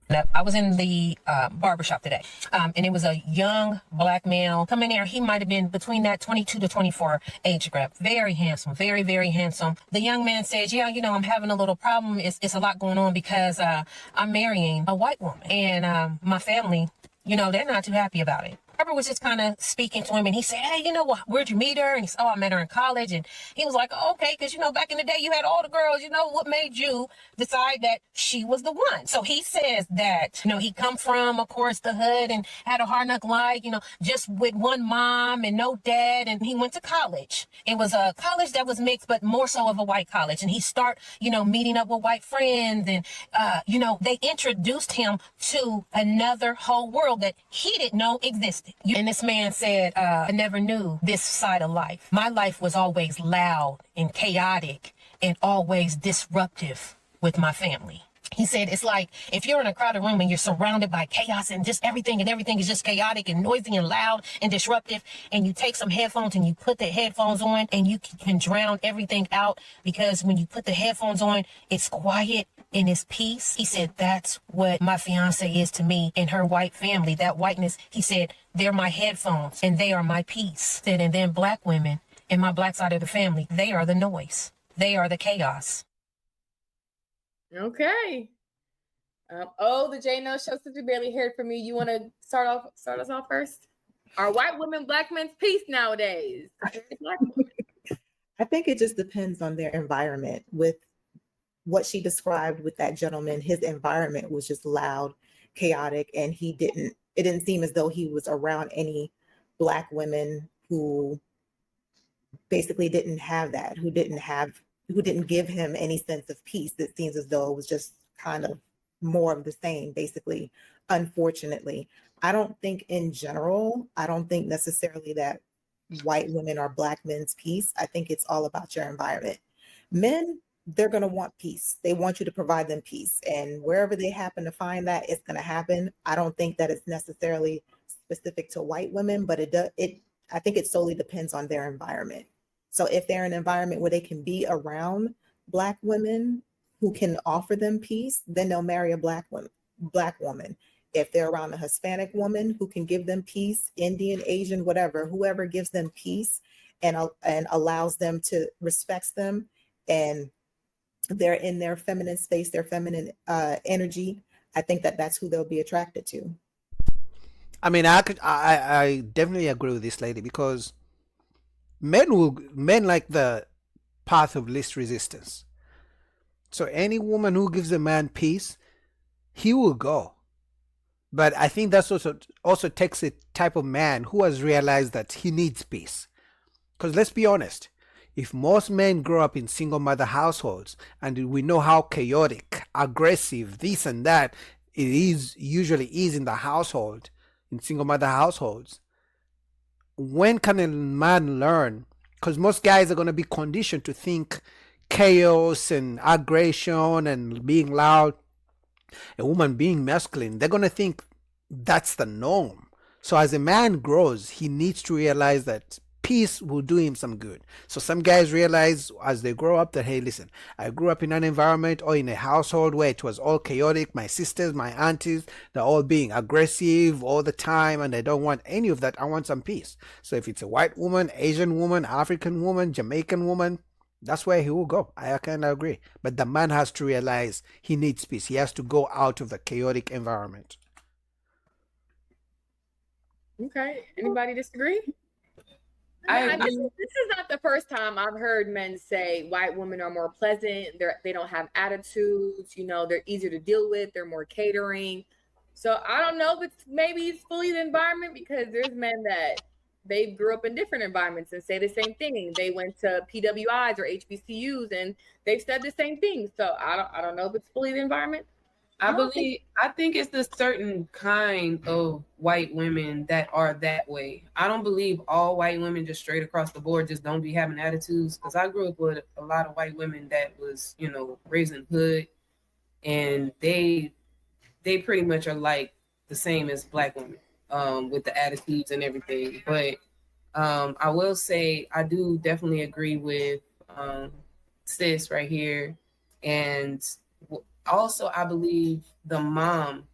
I was in the barbershop today, and it was a young black male coming there. He might have been between that 22 to 24 age group. Very handsome, very, very handsome. The young man says, yeah, I'm having a little problem. It's a lot going on because I'm marrying a white woman, and my family, they're not too happy about it. Barber was just kind of speaking to him, and he said, hey, what, where'd you meet her? And he said, oh, I met her in college. And he was like, oh, okay, because, back in the day, you had all the girls, what made you decide that she was the one? So he says that, he come from, of course, the hood and had a hard knock life, just with one mom and no dad. And he went to college. It was a college that was mixed, but more so of a white college. And he start, meeting up with white friends. And, they introduced him to another whole world that he didn't know existed. And this man said, I never knew this side of life. My life was always loud and chaotic and always disruptive with my family. He said, it's like if you're in a crowded room and you're surrounded by chaos and just everything is just chaotic and noisy and loud and disruptive, and you take some headphones and you put the headphones on and you can drown everything out, because when you put the headphones on, it's quiet and it's peace. He said, that's what my fiance is to me and her white family. That whiteness, he said, they're my headphones and they are my peace. He said, and then black women in my black side of the family, they are the noise. They are the chaos. Okay. The J No Show, since we barely heard from you, you want to start us off first? Are white women black men's peace nowadays? I think it just depends on their environment. With what she described with that gentleman, his environment was just loud, chaotic, and it didn't seem as though he was around any black women who basically didn't have that, who didn't give him any sense of peace. It seems as though it was just kind of more of the same, basically, unfortunately. I don't think necessarily that white women are black men's peace. I think it's all about your environment. Men, they're going to want peace. They want you to provide them peace. And wherever they happen to find that, it's going to happen. I don't think that it's necessarily specific to white women, but I think it solely depends on their environment. So if they're in an environment where they can be around black women who can offer them peace, then they'll marry a black woman. If they're around a Hispanic woman who can give them peace, Indian, Asian, whatever, whoever gives them peace and allows them to respects them, and they're in their feminine space, their feminine energy, I think that's who they'll be attracted to. I mean, I definitely agree with this lady, because men like the path of least resistance. So any woman who gives a man peace, he will go. But I think that's also takes a type of man who has realized that he needs peace. Because let's be honest, if most men grow up in single mother households, and we know how chaotic, aggressive, this and that it usually is in the household, in single mother households, when can a man learn? Because most guys are going to be conditioned to think chaos and aggression and being loud. A woman being masculine, they're going to think that's the norm. So as a man grows, he needs to realize that peace will do him some good. So some guys realize as they grow up that, hey, listen, I grew up in an environment or in a household where it was all chaotic. My sisters, my aunties, they're all being aggressive all the time, and I don't want any of that. I want some peace. So if it's a white woman, Asian woman, African woman, Jamaican woman, that's where he will go. I kind of agree. But the man has to realize he needs peace. He has to go out of the chaotic environment. Okay. Anybody disagree? This is not the first time I've heard men say white women are more pleasant. They don't have attitudes. They're easier to deal with. They're more catering. So I don't know if maybe it's fully the environment, because there's men that they grew up in different environments and say the same thing. They went to PWIs or HBCUs and they've said the same thing. So I don't know if it's fully the environment. I think it's a certain kind of white women that are that way. I don't believe all white women just straight across the board just don't be having attitudes, because I grew up with a lot of white women that was, raised in hood, and they pretty much are like the same as black women with the attitudes and everything. But I will say I do definitely agree with sis right here. And also, I believe the mom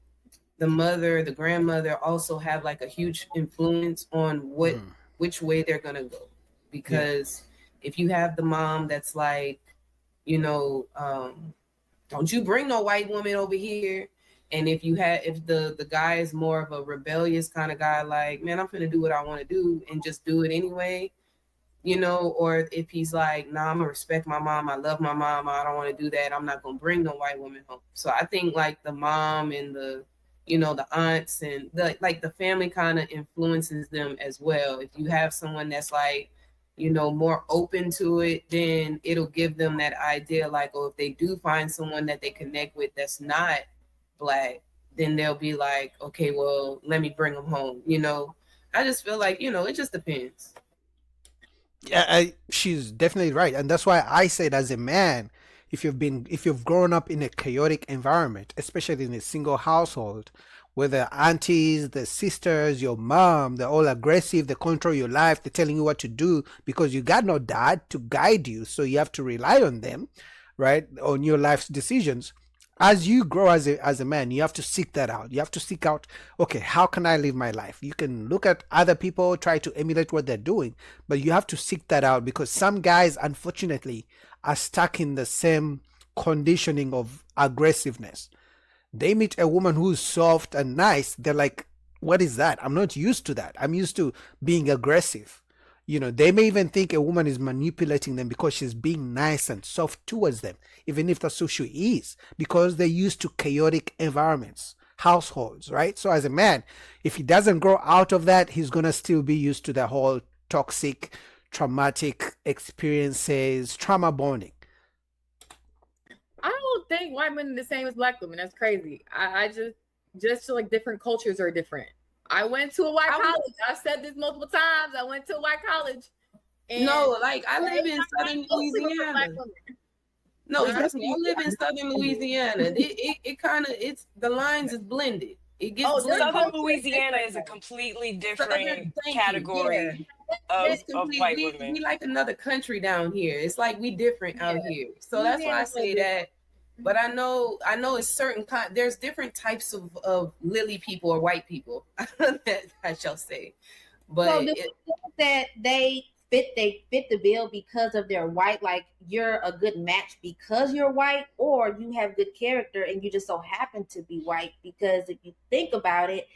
the mother, the grandmother also have like a huge influence on which way they're gonna go. Because if you have the mom that's like, you know, don't you bring no white woman over here. And if the guy is more of a rebellious kind of guy, like, man, I'm gonna do what I want to do and just do it anyway, you know, or if he's like, nah, I'm gonna respect my mom, I love my mom, I don't want to do that, I'm not gonna bring no white woman home. So I think like the mom and the, you know, the aunts and the family kind of influences them as well. If you have someone that's like, you know, more open to it, then it'll give them that idea like, oh, if they do find someone that they connect with that's not Black, then they'll be like, okay, well, let me bring them home. You know, I just feel like, you know, it just depends. Yeah, she's definitely right, and that's why I said, as a man, if you've grown up in a chaotic environment, especially in a single household, where the aunties, the sisters, your mom, they're all aggressive, they control your life, they're telling you what to do because you got no dad to guide you, so you have to rely on them, right, on your life's decisions. As you grow as a man, you have to seek that out. You have to seek out, okay, how can I live my life? You can look at other people, try to emulate what they're doing, but you have to seek that out, because some guys, unfortunately, are stuck in the same conditioning of aggressiveness. They meet a woman who's soft and nice, they're like, what is that? I'm not used to that. I'm used to being aggressive. You know, they may even think a woman is manipulating them because she's being nice and soft towards them, even if that's who she is, because they're used to chaotic environments, households, right? So as a man, if he doesn't grow out of that, he's going to still be used to the whole toxic, traumatic experiences, trauma bonding. I don't think white women are the same as Black women. That's crazy. I just feel like different cultures are different. I went to a white college. I've said this multiple times. I went to a white college. No, like I live in Southern Louisiana. No, trust me, I live in Southern Louisiana. It kind of, it's the lines is blended. It gets blended. Southern Louisiana is a completely different category of white women. We like another country down here. It's like we different out here. So that's why I say that. But I know it's certain there's different types of lily people or white people that I shall say. But so that they fit the bill because of their white, like you're a good match because you're white, or you have good character and you just so happen to be white. Because if you think about it,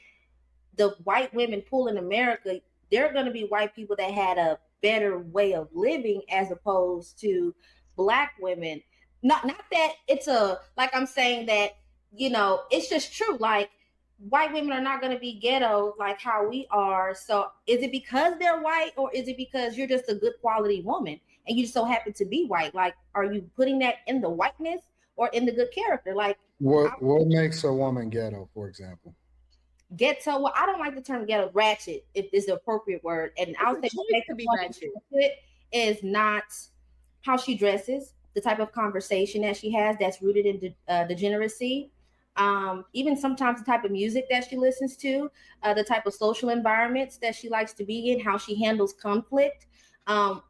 the white women pool in America, they're going to be white people that had a better way of living as opposed to Black women. Not that it's like I'm saying that, you know, it's just true. Like white women are not going to be ghetto like how we are. So is it because they're white, or is it because you're just a good quality woman and you just so happen to be white? Like, are you putting that in the whiteness or in the good character? Like what makes a woman ghetto, for example? Ghetto, well, I don't like the term ghetto, ratchet, if it's the appropriate word. And I'll say to be ratchet is not how she dresses, the type of conversation that she has that's rooted in degeneracy, even sometimes the type of music that she listens to, the type of social environments that she likes to be in, how she handles conflict,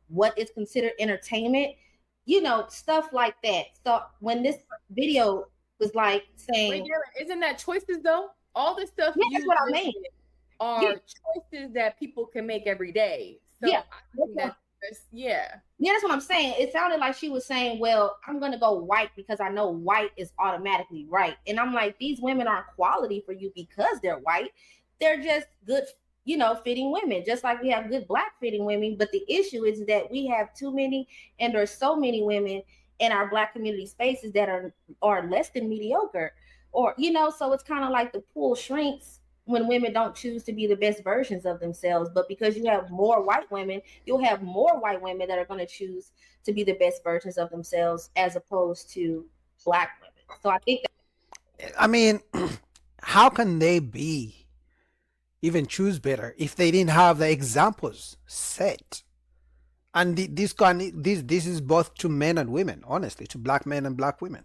what is considered entertainment, you know, stuff like that. So when this video was like saying, wait, isn't that choices though? All the stuff that's what I mean are choices that people can make every day. So yeah. That's what I'm saying. It sounded like she was saying, well, I'm gonna go white because I know white is automatically right. And I'm like, these women aren't quality for you because they're white. They're just good, you know, fitting women, just like we have good Black fitting women. But the issue is that we have too many, and there's so many women in our Black community spaces that are less than mediocre, or, you know, so it's kind of like the pool shrinks when women don't choose to be the best versions of themselves. But because you have more white women, you'll have more white women that are going to choose to be the best versions of themselves as opposed to Black women. So I think I mean, how can they even choose better if they didn't have the examples set? And this is both to men and women, honestly, to Black men and Black women.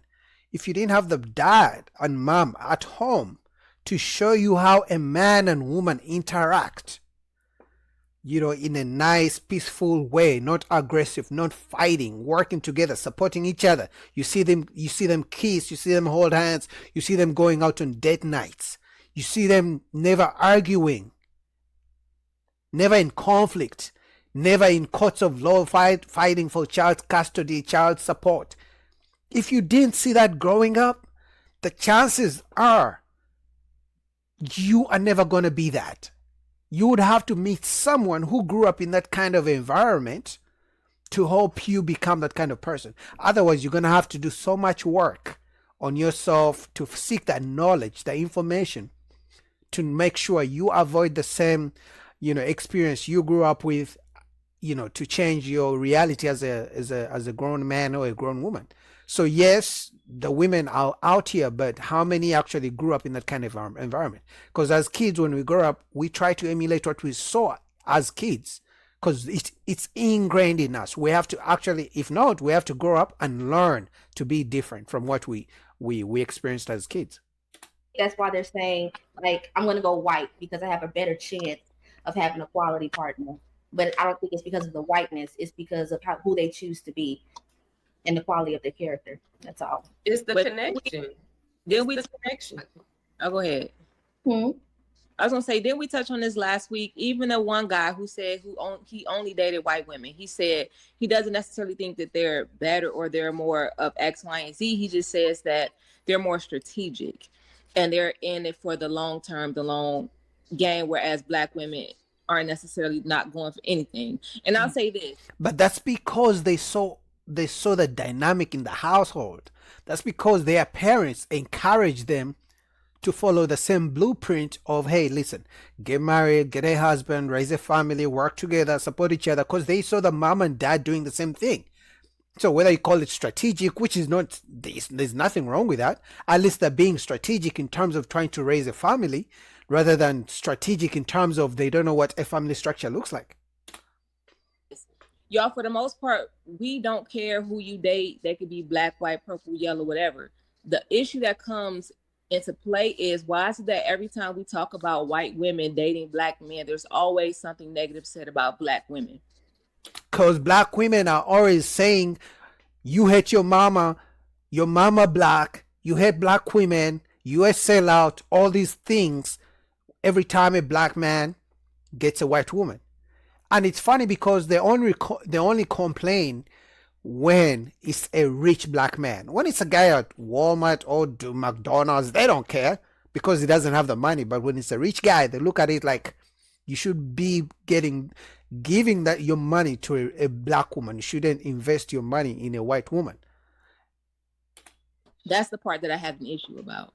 If you didn't have the dad and mom at home to show you how a man and woman interact, you know, in a nice, peaceful way, not aggressive, not fighting, working together, supporting each other. You see them kiss, you see them hold hands, you see them going out on date nights. You see them never arguing, never in conflict, never in courts of law fighting for child custody, child support. If you didn't see that growing up, the chances are you are never going to be that. You would have to meet someone who grew up in that kind of environment to help you become that kind of person. Otherwise, you're going to have to do so much work on yourself to seek that knowledge, the information, to make sure you avoid the same, experience you grew up with, to change your reality as a grown man or a grown woman. So yes, the women are out here, but how many actually grew up in that kind of environment? Because as kids, when we grow up, we try to emulate what we saw as kids, because it's ingrained in us. We have to actually, if not, we have to grow up and learn to be different from what we experienced as kids. That's why they're saying, like, I'm going to go white because I have a better chance of having a quality partner. But I don't think it's because of the whiteness. It's because of who they choose to be and the quality of their character. That's all. It's the But connection. Then we It's the connection. I'll go ahead. Hmm? I was gonna say, didn't we touch on this last week? Even the one guy who said he only dated white women. He said he doesn't necessarily think that they're better or they're more of X, Y, and Z. He just says that they're more strategic and they're in it for the long term, the long game, whereas black women aren't necessarily not going for anything. And I'll say this. But that's because they saw the dynamic in the household. That's because their parents encouraged them to follow the same blueprint of, hey, listen, get married, get a husband, raise a family, work together, support each other, because they saw the mom and dad doing the same thing. So whether you call it strategic, which is not, there's nothing wrong with that, at least they're being strategic in terms of trying to raise a family rather than strategic in terms of they don't know what a family structure looks like. Y'all, for the most part, we don't care who you date. They could be black, white, purple, yellow, whatever. The issue that comes into play is, why is it that every time we talk about white women dating black men, there's always something negative said about black women? Because black women are always saying, you hate your mama black, you hate black women, you a sellout, all these things every time a black man gets a white woman. And it's funny because they only complain when it's a rich black man. When it's a guy at Walmart or McDonald's, they don't care because he doesn't have the money. But when it's a rich guy, they look at it like you should be giving that your money to a black woman. You shouldn't invest your money in a white woman. That's the part that I have an issue about.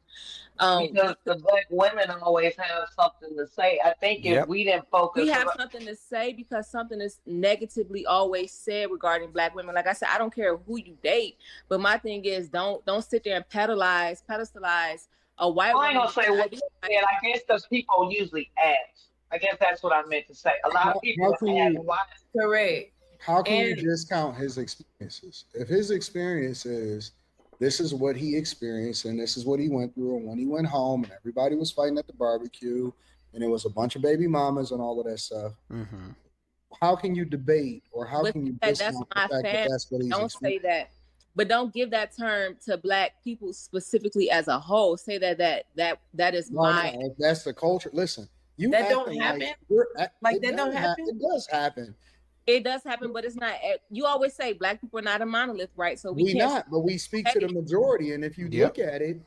Because the black women always have something to say. I think if we didn't focus, we have something to say because something is negatively always said regarding black women. Like I said, I don't care who you date, but my thing is, don't sit there and pedestalize a white woman. I ain't gonna say what you said. I guess because people usually ask. I guess that's what I meant to say. A lot of people ask why. Correct. How can you discount his experiences? If his experience is, this is what he experienced and this is what he went through, and when he went home and everybody was fighting at the barbecue and it was a bunch of baby mamas and all of that stuff, how can you debate or how can you discount the fact that that's what he's Don't say that, but don't give that term to black people specifically as a whole. Say that is my. No, that's the culture. Listen, you that don't happen. Like that don't happen. It does happen. It does happen, but it's not. You always say black people are not a monolith, right? So we can't. Not, but we speak to the majority, and if you look at it,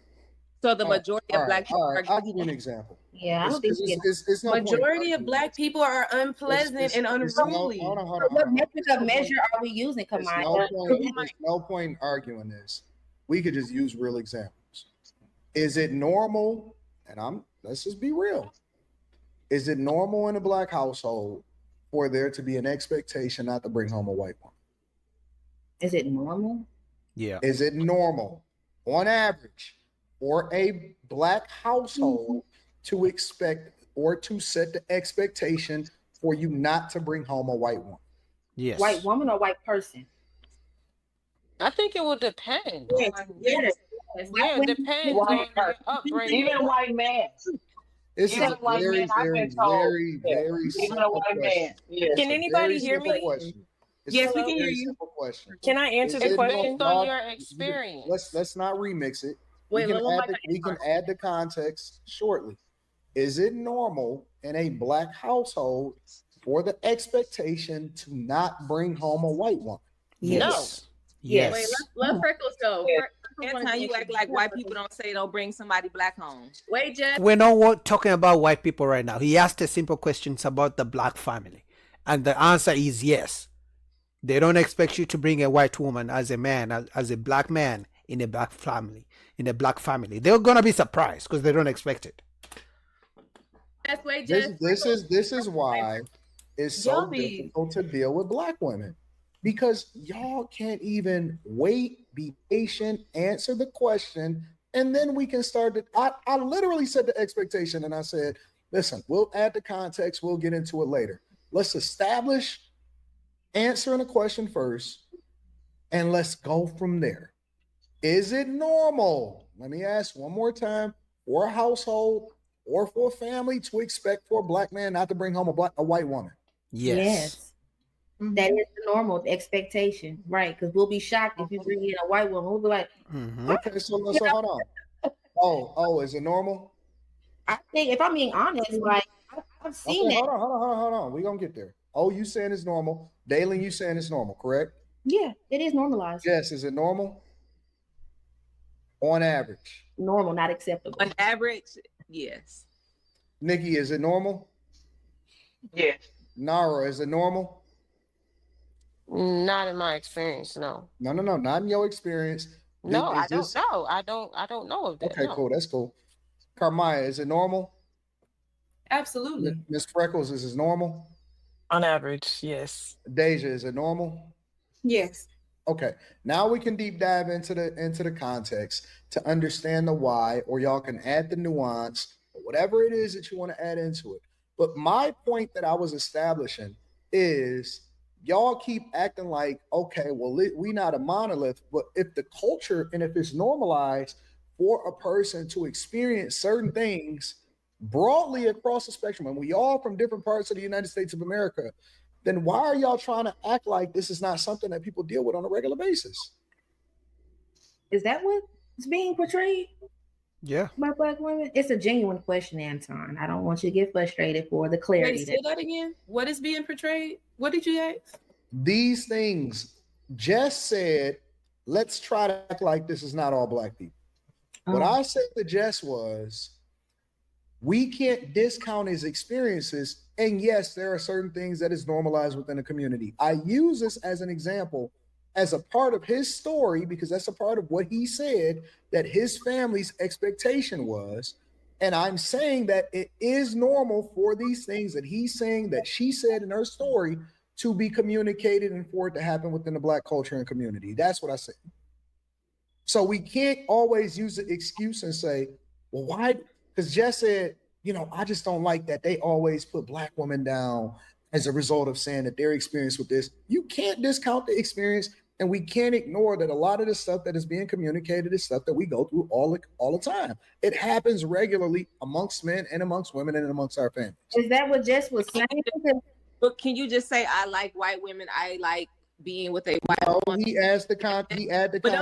so the majority of black people. I'll give you an example. Yeah, I don't think it's no majority of black people are unpleasant and unruly. Hold on. What metric of measure are we using, Kamaya? There's no point in arguing this. We could just use real examples. Is it normal? And let's just be real. Is it normal in a black household for there to be an expectation not to bring home a white woman? Is it normal? Yeah. Is it normal on average for a black household to expect or to set the expectation for you not to bring home a white woman? Yes. White woman or white person? I think it will depend. Yes. Yeah, it depends on your upbringing. Even a white man. This is a very, even a white man. Yes. Can anybody hear me? Yes, we can hear you. Question. Can I answer the question? Based on your experience. Let's not remix it. Wait, we can add the context shortly. Is it normal in a black household for the expectation to not bring home a white woman? Yes. Yes. Wait, Yes. let Freckles go. Every time you act like white people don't say don't bring somebody black home. Wait, Jeff. We're not talking about white people right now. He asked a simple questions about the black family. And the answer is yes. They don't expect you to bring a white woman as a man, as a black man in a black family. They're gonna be surprised because they don't expect it. That's way, Jeff. This is why it's so difficult to deal with black women, because y'all can't even wait, be patient, answer the question, and then we can start to. I literally set the expectation, and I said, "Listen, we'll add the context. We'll get into it later. Let's establish answering a question first, and let's go from there. Is it normal? Let me ask one more time, for a household or for a family to expect for a black man not to bring home a white woman?" Yes. That is the normal expectation, right? Because we'll be shocked if you bring in a white woman. We'll be like, Okay, so hold on. Oh, is it normal? I think if I'm being honest, like I've seen Okay, that. hold on. We're gonna get there. Oh, you saying it's normal. Dalen, you saying it's normal, correct? Yeah, it is normalized. Yes, is it normal? On average. Normal, not acceptable. On average, yes. Nikki, is it normal? Yes. Nara, is it normal? Not in my experience, no. No, not in your experience. No, I Is don't this- know. I don't know of that. Okay, no. cool. That's cool. Carmaya, is it normal? Absolutely. Miss Freckles, is it normal? On average, yes. Deja, is it normal? Yes. Okay, now we can deep dive into the context to understand the why, or y'all can add the nuance, or whatever it is that you want to add into it. But my point that I was establishing is y'all keep acting like, okay, well, we not a monolith, but if the culture and if it's normalized for a person to experience certain things broadly across the spectrum, and we all from different parts of the United States of America, then why are y'all trying to act like this is not something that people deal with on a regular basis? Is that what's being portrayed Yeah. by black women? It's a genuine question, Anton. I don't want you to get frustrated for the clarity. Wait, say that again. What is being portrayed? What did you ask? These things. Jess said, let's try to act like this is not all black people. What I said to Jess was, we can't discount his experiences. And yes, there are certain things that is normalized within the community. I use this as an example, as a part of his story, because that's a part of what he said that his family's expectation was. And I'm saying that it is normal for these things that he's saying that she said in her story to be communicated and for it to happen within the black culture and community. That's what I said. So we can't always use the excuse and say, well, why? Because Jess said, I just don't like that they always put black women down as a result of saying that their experience with this. You can't discount the experience, and we can't ignore that a lot of the stuff that is being communicated is stuff that we go through all the time. It happens regularly amongst men and amongst women and amongst our families. Is that what Jess was saying? But can you just say I like white women? I like being with a white woman. He asked the context. But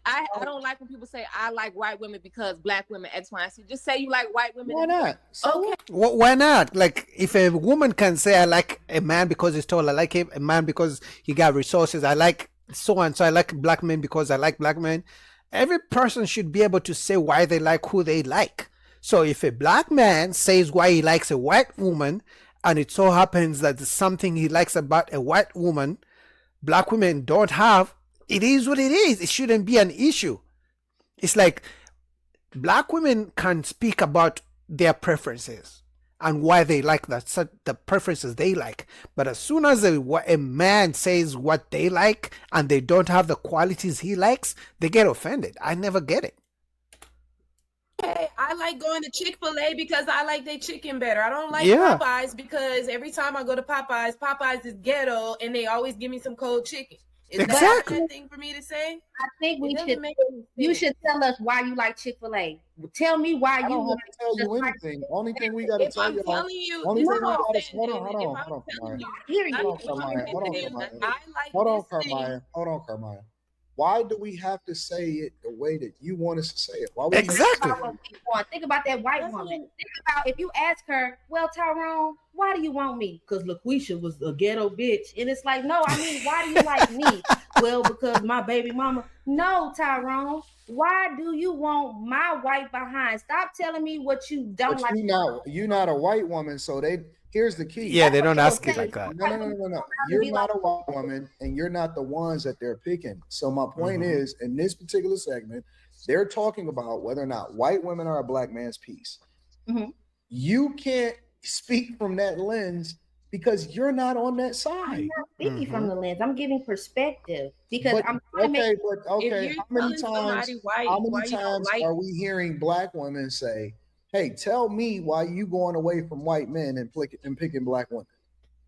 I don't like when people say I like white women because black women X, Y, and Z. Just say you like white women. Why not? Okay. Why not? Like, if a woman can say I like a man because he's tall, I like him, a man because he got resources, I like so and so, I like black men because I like black men. Every person should be able to say why they like who they like. So if a black man says why he likes a white woman, and it so happens that there's something he likes about a white woman black women don't have, it is what it is. It shouldn't be an issue. It's like black women can speak about their preferences and why they like the preferences they like. But as soon as a man says what they like and they don't have the qualities he likes, they get offended. I never get it. Hey, I like going to Chick-fil-A because I like their chicken better. I don't like Yeah. Popeyes because every time I go to Popeyes is ghetto and they always give me some cold chicken. Is Exactly. that a thing for me to say? I think It doesn't make any you sense. should tell us why you like Chick-fil-A. Tell me why I you don't have like to tell you anything. Only thing we got to If tell I'm you. telling you, Only thing we no, got to if hold on, I'm telling Carmaya. you, Hear you. Hold on, if I'm Carmaya. telling you, I like Hold on, this thing. Carmaya. Hold on, Carmaya. why do we have to say it the way that you want us to say it? Why would Exactly. Think about that white woman. Think about if you ask her, well, Tyrone, why do you want me? Because LaQuisha was a ghetto bitch. And it's like, no, I mean, why do you like me? Well, because my baby mama. No, Tyrone, why do you want my white behind? Stop telling me what you don't But like. you're not a white woman, so here's the key. Yeah, they don't That's ask what it I'm like that. No. You're not a white woman, and you're not the ones that they're picking. So my point is, in this particular segment, they're talking about whether or not white women are a black man's piece. Mhm. You can't speak from that lens because you're not on that I'm side. not speaking from the lens. I'm giving perspective because But I'm trying to make. If you're telling somebody white, how why many you don't times like are we hearing black women say, "Hey, tell me why you going away from white men and picking black women"?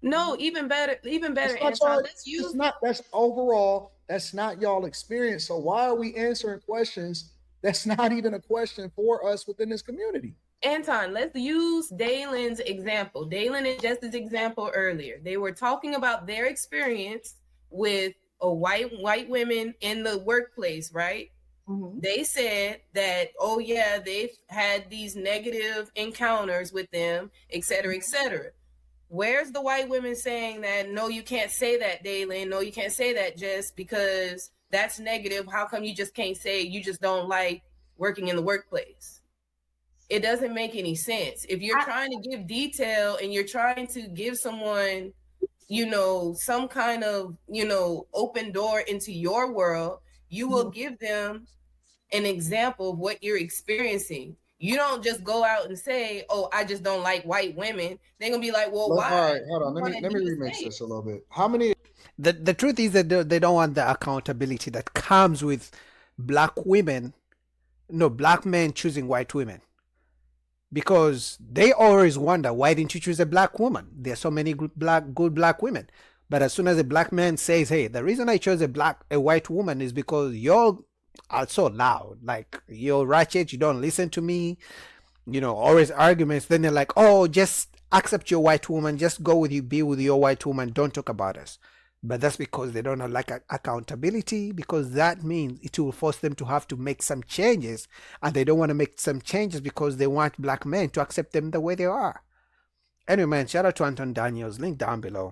No, even better, That's Anton. not Let's use that's overall, that's not y'all experience. So why are we answering questions that's not even a question for us within this community? Anton, let's use Dalen's example. Dalen and Jess's example earlier. They were talking about their experience with a white women in the workplace, right? Mhm. They said that, oh yeah, they've had these negative encounters with them, et cetera, et cetera. Where's the white women saying that, no, you can't say that, Dalen? No, you can't say that, Jess, because that's negative. How come you just can't say you just don't like working in the workplace? It doesn't make any sense. If you're trying to give detail and you're trying to give someone, some kind of, open door into your world, you will give them an example of what you're experiencing. You don't just go out and say, oh, I just don't like white women. They're going to be like, well, why? All right, hold on. Let me remix this a little bit. How many? The truth is that they don't want the accountability that comes with black women, no, black men choosing white women. Because they always wonder, why didn't you choose a black woman? There's so many good black women. But as soon as a black man says, hey, the reason I chose a white woman is because you're so loud, like you're ratchet, you don't listen to me, always arguments, then they're like, oh, just accept your white woman, just be with your white woman, don't talk about us. But that's because they don't like accountability, because that means it will force them to have to make some changes, and they don't want to make some changes because they want black men to accept them the way they are. Anyway, man, shout out to Anton Daniels, link down below.